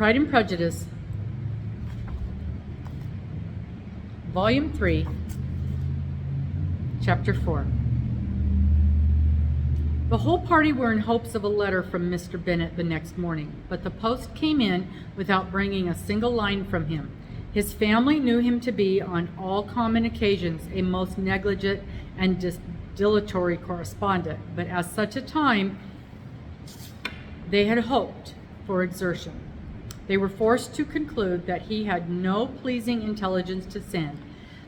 Pride and Prejudice, Volume 3, Chapter 4. The whole party were in hopes of a letter from Mr. Bennet the next morning, but the post came in without bringing a single line from him. His family knew him to be, on all common occasions, a most negligent and dilatory correspondent, but at such a time they had hoped for exertion. They were forced to conclude that he had no pleasing intelligence to send,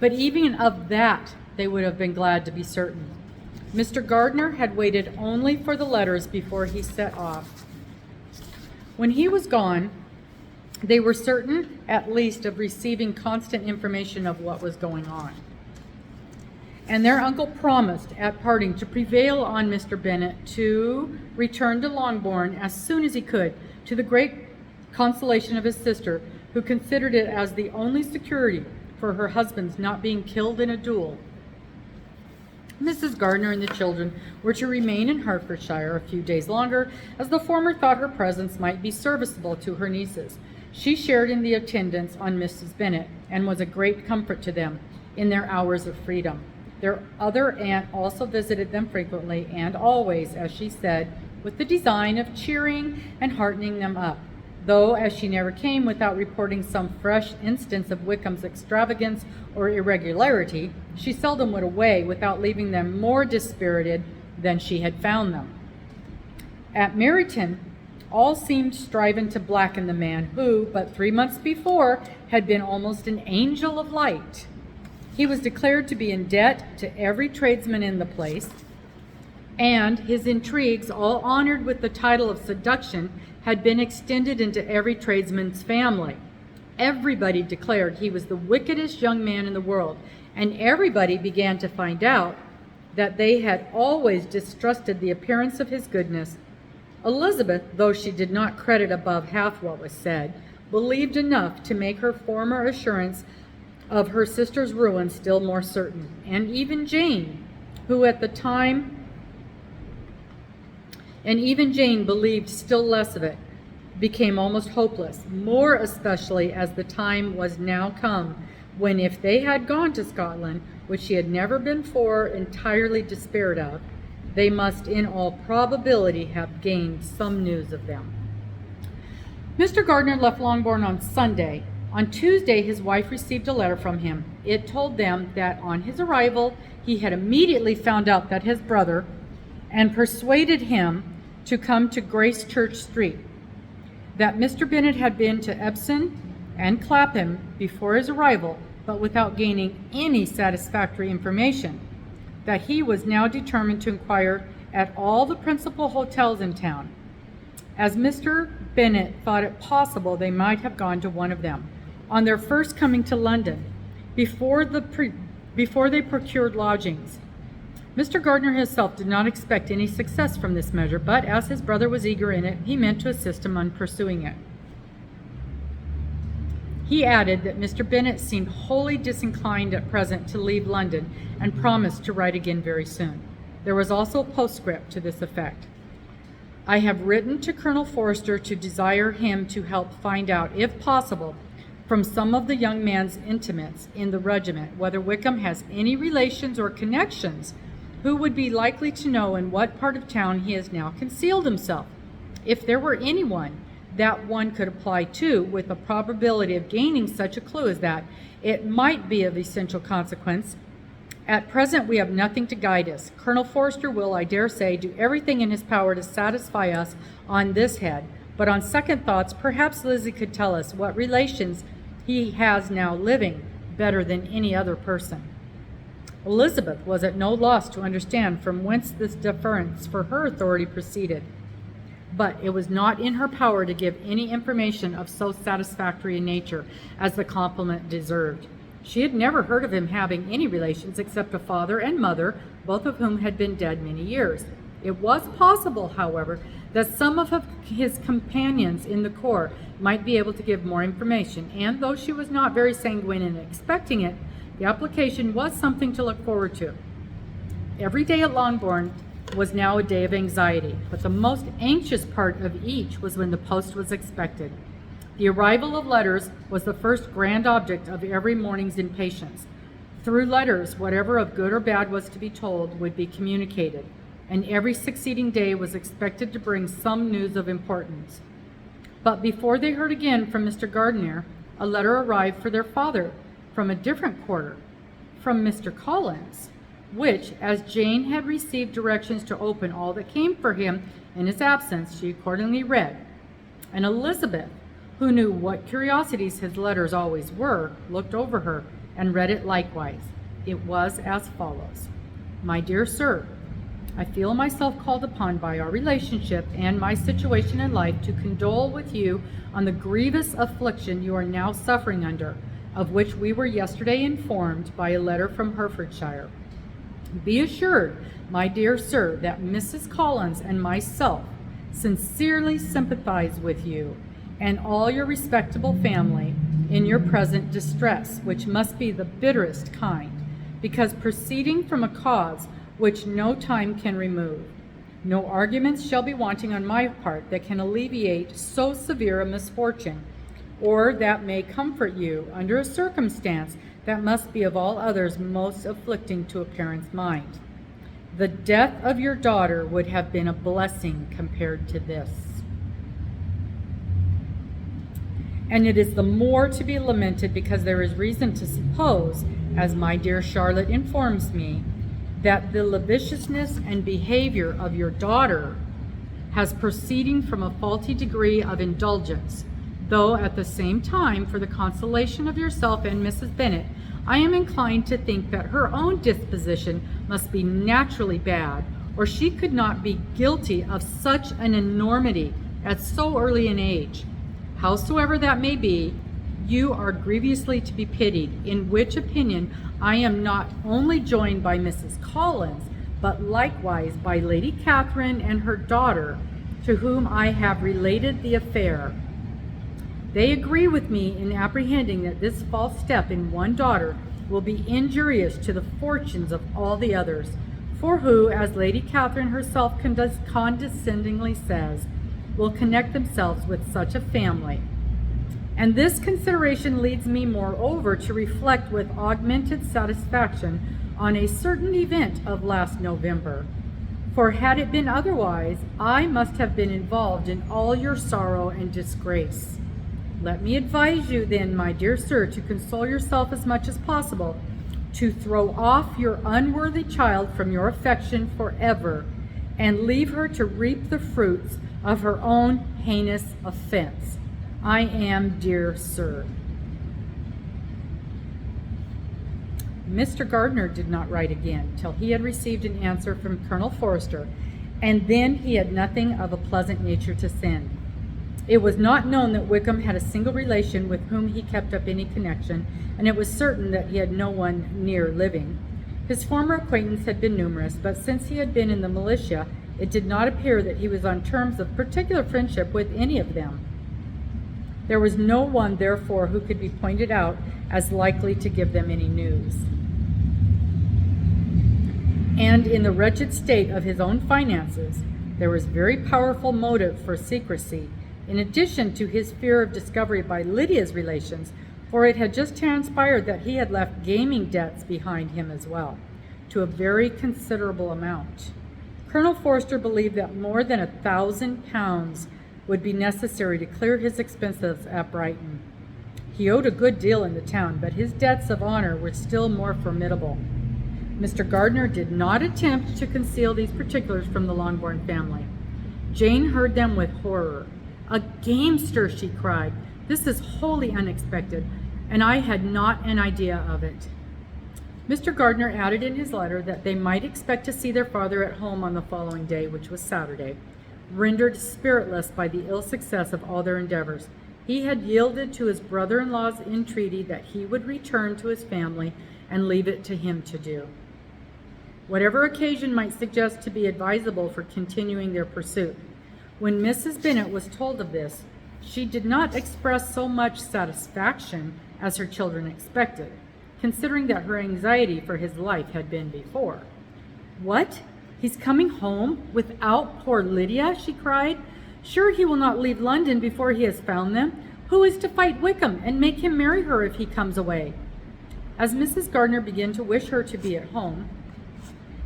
but even of that they would have been glad to be certain. Mr. Gardner had waited only for the letters before he set off. When he was gone, they were certain at least of receiving constant information of what was going on. And their uncle promised at parting to prevail on Mr. Bennet to return to Longbourn as soon as he could, to the great consolation of his sister, who considered it as the only security for her husband's not being killed in a duel. Mrs. Gardner and the children were to remain in Hertfordshire a few days longer, as the former thought her presence might be serviceable to her nieces. She shared in the attendance on Mrs. Bennet, and was a great comfort to them in their hours of freedom. Their other aunt also visited them frequently, and always, as she said, with the design of cheering and heartening them up, though as she never came without reporting some fresh instance of Wickham's extravagance or irregularity, she seldom went away without leaving them more dispirited than she had found them. At Meryton, all seemed striving to blacken the man who, but 3 months before, had been almost an angel of light. He was declared to be in debt to every tradesman in the place, and his intrigues, all honored with the title of seduction, had been extended into every tradesman's family. Everybody declared he was the wickedest young man in the world, and everybody began to find out that they had always distrusted the appearance of his goodness. Elizabeth, though she did not credit above half what was said, believed enough to make her former assurance of her sister's ruin still more certain, and even Jane, believed still less of it, became almost hopeless, more especially as the time was now come when, if they had gone to Scotland, which she had never before entirely despaired of, they must in all probability have gained some news of them. Mr. Gardner left Longbourn on Sunday. On Tuesday his wife received a letter from him. It told them that on his arrival he had immediately found out that his brother, and persuaded him to come to Grace Church Street, that Mr. Bennet had been to Epsom and Clapham before his arrival, but without gaining any satisfactory information, that he was now determined to inquire at all the principal hotels in town, as Mr. Bennet thought it possible they might have gone to one of them on their first coming to London, before they procured lodgings. Mr. Gardner himself did not expect any success from this measure, but as his brother was eager in it, he meant to assist him in pursuing it. He added that Mr. Bennet seemed wholly disinclined at present to leave London, and promised to write again very soon. There was also a postscript to this effect: I have written to Colonel Forster to desire him to help find out, if possible, from some of the young man's intimates in the regiment, whether Wickham has any relations or connections who would be likely to know in what part of town he has now concealed himself. If there were anyone that one could apply to with a probability of gaining such a clue as that, it might be of essential consequence. At present we have nothing to guide us. Colonel Forster will, I dare say, do everything in his power to satisfy us on this head, but on second thoughts, perhaps Lizzy could tell us what relations he has now living better than any other person. Elizabeth was at no loss to understand from whence this deference for her authority proceeded, but it was not in her power to give any information of so satisfactory a nature as the compliment deserved. She had never heard of him having any relations except a father and mother, both of whom had been dead many years. It was possible, however, that some of his companions in the corps might be able to give more information, and though she was not very sanguine in expecting it, the application was something to look forward to. Every day at Longbourn was now a day of anxiety, but the most anxious part of each was when the post was expected. The arrival of letters was the first grand object of every morning's impatience. Through letters, whatever of good or bad was to be told would be communicated, and every succeeding day was expected to bring some news of importance. But before they heard again from Mr. Gardner, a letter arrived for their father from a different quarter, from Mr. Collins, which, as Jane had received directions to open all that came for him in his absence, she accordingly read. And Elizabeth, who knew what curiosities his letters always were, looked over her and read it likewise. It was as follows. My dear sir, I feel myself called upon by our relationship and my situation in life to condole with you on the grievous affliction you are now suffering under, of which we were yesterday informed by a letter from Herefordshire. Be assured, my dear sir, that Mrs. Collins and myself sincerely sympathize with you and all your respectable family in your present distress, which must be the bitterest kind, because proceeding from a cause which no time can remove. No arguments shall be wanting on my part that can alleviate so severe a misfortune, or that may comfort you under a circumstance that must be of all others most afflicting to a parent's mind. The death of your daughter would have been a blessing compared to this. And it is the more to be lamented because there is reason to suppose, as my dear Charlotte informs me, that the lasciviousness and behavior of your daughter has proceeding from a faulty degree of indulgence, though at the same time, for the consolation of yourself and Mrs. Bennet, I am inclined to think that her own disposition must be naturally bad, or she could not be guilty of such an enormity at so early an age. Howsoever that may be, you are grievously to be pitied, in which opinion I am not only joined by Mrs. Collins, but likewise by Lady Catherine and her daughter, to whom I have related the affair. They agree with me in apprehending that this false step in one daughter will be injurious to the fortunes of all the others, for who, as Lady Catherine herself condescendingly says, will connect themselves with such a family. And this consideration leads me moreover to reflect with augmented satisfaction on a certain event of last November. For had it been otherwise, I must have been involved in all your sorrow and disgrace. Let me advise you then, my dear sir, to console yourself as much as possible, to throw off your unworthy child from your affection forever, and leave her to reap the fruits of her own heinous offense. I am, dear sir. Mr. Gardner did not write again till he had received an answer from Colonel Forster, and then he had nothing of a pleasant nature to send. It was not known that Wickham had a single relation with whom he kept up any connection, and it was certain that he had no one near living. His former acquaintance had been numerous, but since he had been in the militia, it did not appear that he was on terms of particular friendship with any of them. There was no one, therefore, who could be pointed out as likely to give them any news. And in the wretched state of his own finances, there was very powerful motive for secrecy, in addition to his fear of discovery by Lydia's relations, for it had just transpired that he had left gaming debts behind him as well, to a very considerable amount. Colonel Forster believed that more than £1,000 would be necessary to clear his expenses at Brighton. He owed a good deal in the town, but his debts of honor were still more formidable. Mr. Gardner did not attempt to conceal these particulars from the Longbourn family. Jane heard them with horror. "A gamester!" she cried. "This is wholly unexpected, and I had not an idea of it." Mr. Gardner added in his letter that they might expect to see their father at home on the following day, which was Saturday. Rendered spiritless by the ill success of all their endeavors, he had yielded to his brother-in-law's entreaty that he would return to his family and leave it to him to do. Whatever occasion might suggest to be advisable for continuing their pursuit. When Mrs. Bennet was told of this, she did not express so much satisfaction as her children expected, considering that her anxiety for his life had been before. "What? He's coming home without poor Lydia?" she cried. "Sure he will not leave London before he has found them. Who is to fight Wickham and make him marry her if he comes away? As Mrs. Gardner began to wish her to be at home,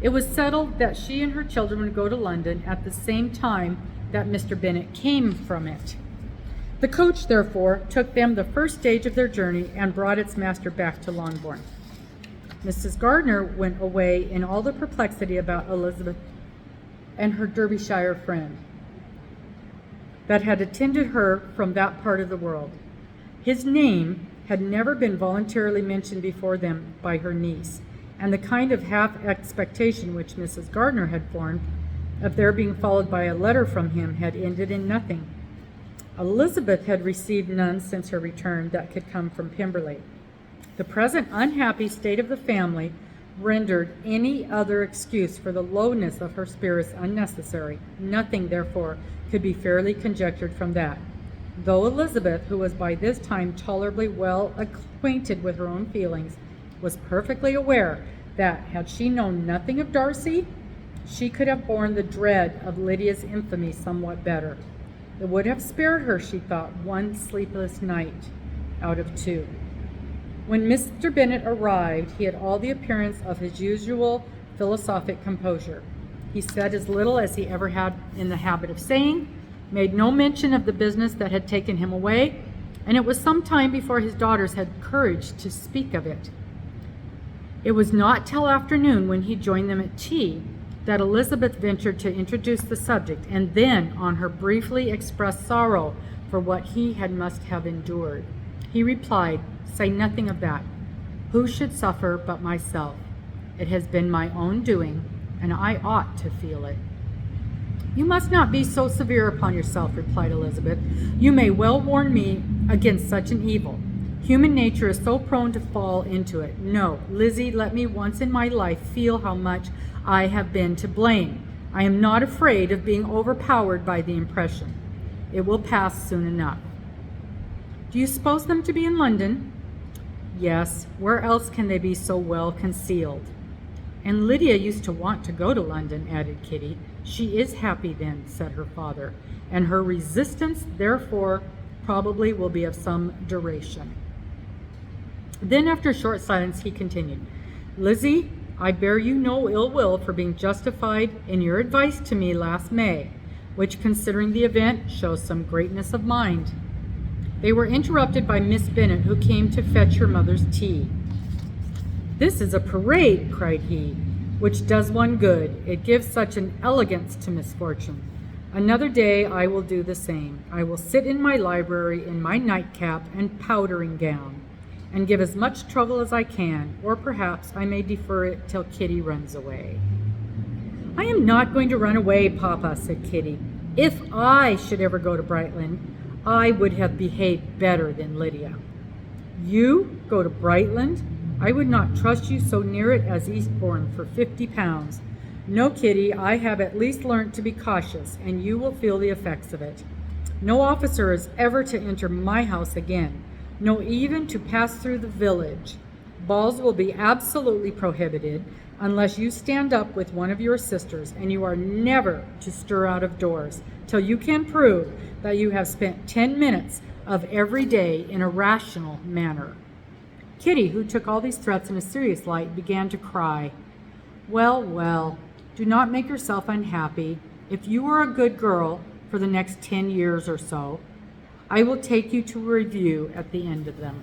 it was settled that she and her children would go to London at the same time that Mr. Bennet came from it. The coach, therefore, took them the first stage of their journey and brought its master back to Longbourn. Mrs. Gardner went away in all the perplexity about Elizabeth and her Derbyshire friend that had attended her from that part of the world. His name had never been voluntarily mentioned before them by her niece, and the kind of half expectation which Mrs. Gardner had formed of their being followed by a letter from him had ended in nothing. Elizabeth had received none since her return that could come from Pemberley. The present unhappy state of the family rendered any other excuse for the lowness of her spirits unnecessary. Nothing, therefore, could be fairly conjectured from that, though Elizabeth, who was by this time tolerably well acquainted with her own feelings, was perfectly aware that, had she known nothing of Darcy, she could have borne the dread of Lydia's infamy somewhat better. It would have spared her, she thought, one sleepless night out of two. When Mr. Bennet arrived, he had all the appearance of his usual philosophic composure. He said as little as he ever had in the habit of saying, made no mention of the business that had taken him away, and it was some time before his daughters had courage to speak of it. It was not till afternoon, when he joined them at tea, that Elizabeth ventured to introduce the subject, and then on her briefly expressed sorrow for what he had must have endured. He replied, "Say nothing of that. Who should suffer but myself? It has been my own doing, and I ought to feel it." "You must not be so severe upon yourself," replied Elizabeth. "You may well warn me against such an evil. Human nature is so prone to fall into it. No, Lizzy, let me once in my life feel how much I have been to blame. I am not afraid of being overpowered by the impression. It will pass soon enough." "Do you suppose them to be in London?" "Yes. Where else can they be so well concealed?" "And Lydia used to want to go to London," added Kitty. "She is happy then," said her father, "and her resistance, therefore, probably will be of some duration." Then, after a short silence, he continued, "Lizzy, I bear you no ill will for being justified in your advice to me last May, which, considering the event, shows some greatness of mind." They were interrupted by Miss Bennet, who came to fetch her mother's tea. "This is a parade," cried he, "which does one good. It gives such an elegance to misfortune. Another day I will do the same. I will sit in my library in my nightcap and powdering gown, and give as much trouble as I can, or perhaps I may defer it till Kitty runs away." "I am not going to run away, Papa," said Kitty. "If I should ever go to Brightland, I would have behaved better than Lydia." "You go to Brightland? I would not trust you so near it as Eastbourne for £50. No, Kitty, I have at least learnt to be cautious, and you will feel the effects of it. No officer is ever to enter my house again, no even to pass through the village. Balls will be absolutely prohibited unless you stand up with one of your sisters, and you are never to stir out of doors till you can prove that you have spent 10 minutes of every day in a rational manner." Kitty, who took all these threats in a serious light, began to cry. "Well, well, do not make yourself unhappy. If you are a good girl for the next 10 years or so, I will take you to review at the end of them."